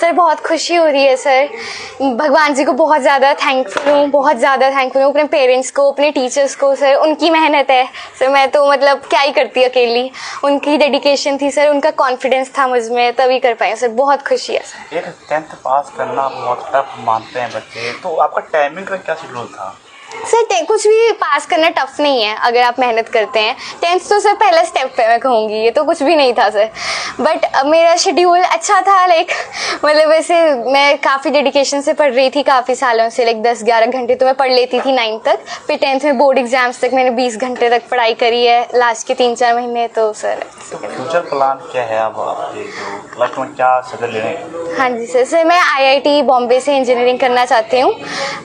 Sir बहुत खुशी हो रही है सर, भगवान जी को बहुत ज़्यादा थैंकफुल हूँ, बहुत ज़्यादा थैंकफुल हूँ अपने पेरेंट्स को, अपने टीचर्स को सर, उनकी मेहनत है सर, मैं तो मतलब क्या ही करती अकेली, उनकी डेडिकेशन थी सर, उनका कॉन्फिडेंस था मुझ में, तभी कर पाए सर, बहुत खुशी है सर। एक 10th पास करना बहुत टफ मानते हैं बच्चे, तो आपका टाइमिंग का क्या शेड्यूल था? सर कुछ भी पास करना टफ नहीं है अगर आप मेहनत करते हैं। 10th तो सर पहला स्टेप पे मैं कहूँगी, ये तो कुछ भी नहीं था सर, बट मेरा शेड्यूल अच्छा था, लाइक मतलब वैसे मैं काफ़ी डेडिकेशन से पढ़ रही थी काफ़ी सालों से, लाइक 10-11 घंटे तो मैं पढ़ लेती थी 9th तक, फिर 10th में बोर्ड एग्जाम्स तक मैंने 20 घंटे तक पढ़ाई करी है लास्ट के 3-4 महीने। तो सर तो फ्यूचर प्लान क्या है अब आपके, जो लाइफ में क्या सदर ले रहे हैं? हाँ जी सर मैं IIT बॉम्बे से इंजीनियरिंग करना चाहती हूँ,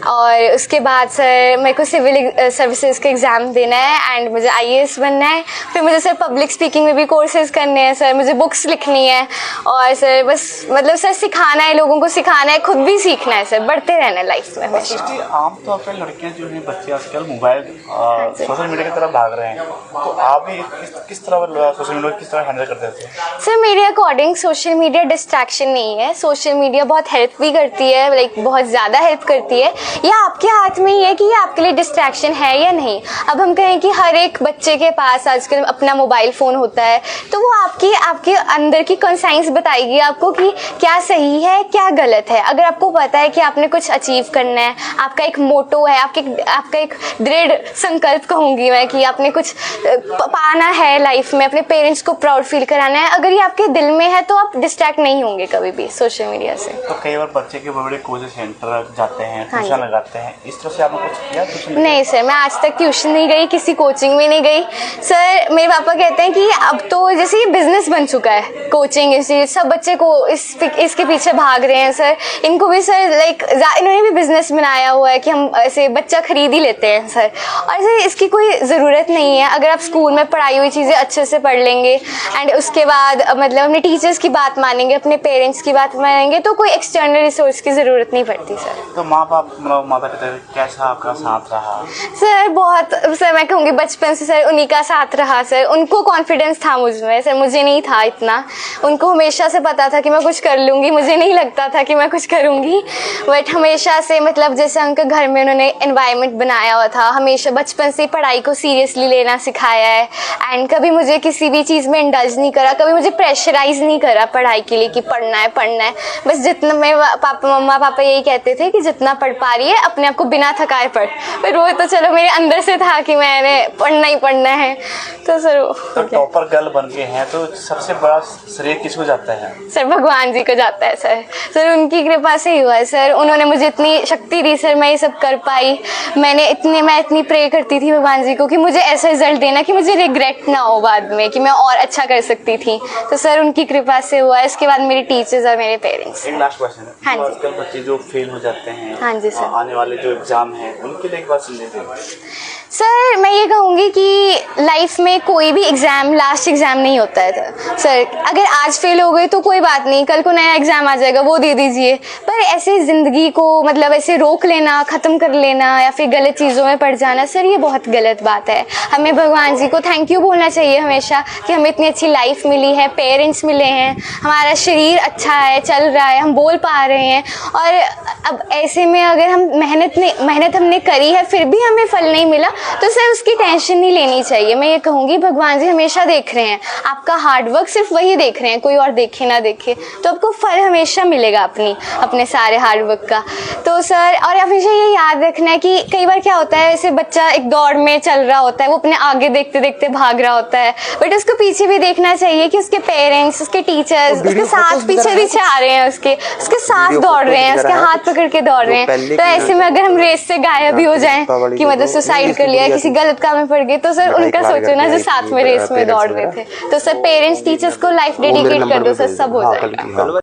और उसके बाद सर मेरे को सिविल सर्विसेज का एग्ज़ाम देना है एंड मुझे IAS बनना है, फिर मुझे सर पब्लिक स्पीकिंग में भी कोर्सेज करने हैं सर, मुझे बुक्स लिखनी है, और सर बस मतलब सर सिखाना है, लोगों को सिखाना है, खुद भी सीखना है सर, बढ़ते रहना है लाइफ में हमेशा। आमतौर पर लड़कियां जो हैं, बच्चे आजकल मोबाइल सोशल मीडिया की तरफ भाग रहे हैं, तो आप भी किस तरह सोशल मीडिया किस तरह हैंडल करते हैं? सर मेरे अकॉर्डिंग सोशल मीडिया डिस्ट्रैक्शन नहीं है, सोशल मीडिया बहुत हेल्प भी करती है, लाइक बहुत ज़्यादा हेल्प करती है, यह आपके हाथ में ही है कि ये आपके लिए डिस्ट्रैक्शन है या नहीं। अब हम कहें कि हर एक बच्चे के पास आजकल अपना मोबाइल फ़ोन होता है, तो वो आपके अंदर की कॉन्साइंस बताएगी आपको कि क्या सही है क्या गलत है। अगर आपको पता है कि आपने कुछ अचीव करना है, आपका एक मोटो है, आपका एक दृढ़ संकल्प कहूँगी मैं कि आपने कुछ पाना है लाइफ में, अपने पेरेंट्स को प्राउड फील कराना है, अगर ये आपके दिल में है तो आप डिस्ट्रैक्ट नहीं होंगे कभी भी सोशल मीडिया से। तो कई बार बच्चे के बड़े कोचिंग सेंटर जाते हैं, ट्यूशन लगाते हैं, इस तरह से आपने कुछ किया? नहीं सर मैं आज तक ट्यूशन नहीं गई, किसी कोचिंग में नहीं गई सर। मेरे पापा कहते हैं कि अब तो जैसे ये बिजनेस बन चुका है, कोचिंग इसी सब बच्चे को इसके पीछे भाग रहे हैं सर, इनको भी सर लाइक इन्होंने भी बिजनेस बनाया हुआ है कि हम ऐसे बच्चा खरीद ही लेते हैं सर, और सर इसकी कोई ज़रूरत नहीं है। अगर आप स्कूल में पढ़ाई हुई चीज़ें अच्छे से पढ़ लेंगे एंड उसके बाद मतलब अपने टीचर्स की बात मानेंगे, अपने पेरेंट्स की बात मानेंगे, तो कोई एक्सटर्नल रिसोर्स की ज़रूरत नहीं पड़ती सर। तो माता पिता कैसा आपका साथ रहा? सर बहुत सर मैं कहूँगी बचपन से सर उन्हीं का साथ रहा सर, उनको कॉन्फिडेंस था मुझ में सर, मुझे नहीं था इतना, उनको हमेशा से पता था कि मैं कुछ कर लूँगी, मुझे नहीं लगता था कि मैं कुछ करूँगी, बट हमेशा से मतलब जैसे उनके घर में उन्होंने एनवायरनमेंट बनाया हुआ था, हमेशा बचपन से पढ़ाई को सीरियसली लेना सिखाया है एंड कभी मुझे किसी भी चीज़ में इंडल्ज नहीं करा, कभी मुझे प्रेशराइज नहीं करा पढ़ाई के लिए कि पढ़ना है, बस जितना मैं मम्मा पापा यही कहते थे कि जितना पढ़ पा रही है अपने आप को बिना थकाए पढ़, पर वो तो चलो मेरे अंदर से था कि मैंने पढ़ना ही पढ़ना है। तो सर तो टॉपर गर्ल बन गए हैं, तो सबसे बड़ा श्रेय किसको जाता है? सर भगवान जी को जाता है सर उनकी कृपा से ही हुआ है सर, उन्होंने मुझे इतनी शक्ति दी सर, मैं ये सब कर पाई, मैं इतनी प्रे करती थी भगवान जी को कि मुझे ऐसा रिजल्ट देना कि मुझे रिग्रेट ना हो बाद में, कि मैं और अच्छा कर सकती थी, तो सर उनकी कृपा से हुआ है। इसके बाद मेरे टीचर्स और मेरे पेरेंट्स। एक लास्ट क्वेश्चन है, हाँ जी। आजकल बच्चे जो फेल हो जाते हैं, हाँ जी सर, आने वाले जो एग्जाम है उनके लिए एक बात संदेश दें। सर मैं ये कहूँगी कि लाइफ में कोई भी एग्ज़ाम लास्ट एग्ज़ाम नहीं होता है सर, अगर आज फेल हो गए तो कोई बात नहीं, कल को नया एग्ज़ाम आ जाएगा वो दे दीजिए, पर ऐसे ज़िंदगी को मतलब ऐसे रोक लेना, ख़त्म कर लेना या फिर गलत चीज़ों में पड़ जाना सर, ये बहुत गलत बात है। हमें भगवान जी को थैंक यू बोलना चाहिए हमेशा कि हमें इतनी अच्छी लाइफ मिली है, पेरेंट्स मिले हैं, हमारा शरीर अच्छा है, चल रहा है, हम बोल पा रहे हैं, और अब ऐसे में अगर हम मेहनत हमने करी है फिर भी हमें फल नहीं मिला तो सर उसकी टेंशन नहीं लेनी चाहिए। मैं ये कहूँगी भगवान जी हमेशा देख रहे हैं, आपका हार्डवर्क सिर्फ वही देख रहे हैं, कोई और देखे ना देखे, तो आपको फल हमेशा मिलेगा अपने सारे हार्डवर्क का। तो सर और हमेशा ये याद रखना है कि कई बार क्या होता है, ऐसे बच्चा एक दौड़ में चल रहा होता है, वो अपने आगे देखते देखते भाग रहा होता है, बट उसको पीछे भी देखना चाहिए कि उसके पेरेंट्स, उसके टीचर्स उसके साथ पीछे आ रहे हैं, उसके साथ दौड़ रहे हैं, उसके हाथ पकड़ के दौड़ रहे हैं। तो ऐसे में अगर हम रेस से गायब भी हो जाएं कि मतलब सुसाइड कर लिया, किसी गलत काम में पड़ गए, तो सर उनका सोचो ना जो साथ में रेस में दौड़ रहे थे। तो सर पेरेंट्स टीचर्स को लाइफ डेडिकेट कर दो सर, सब हो जाएगा।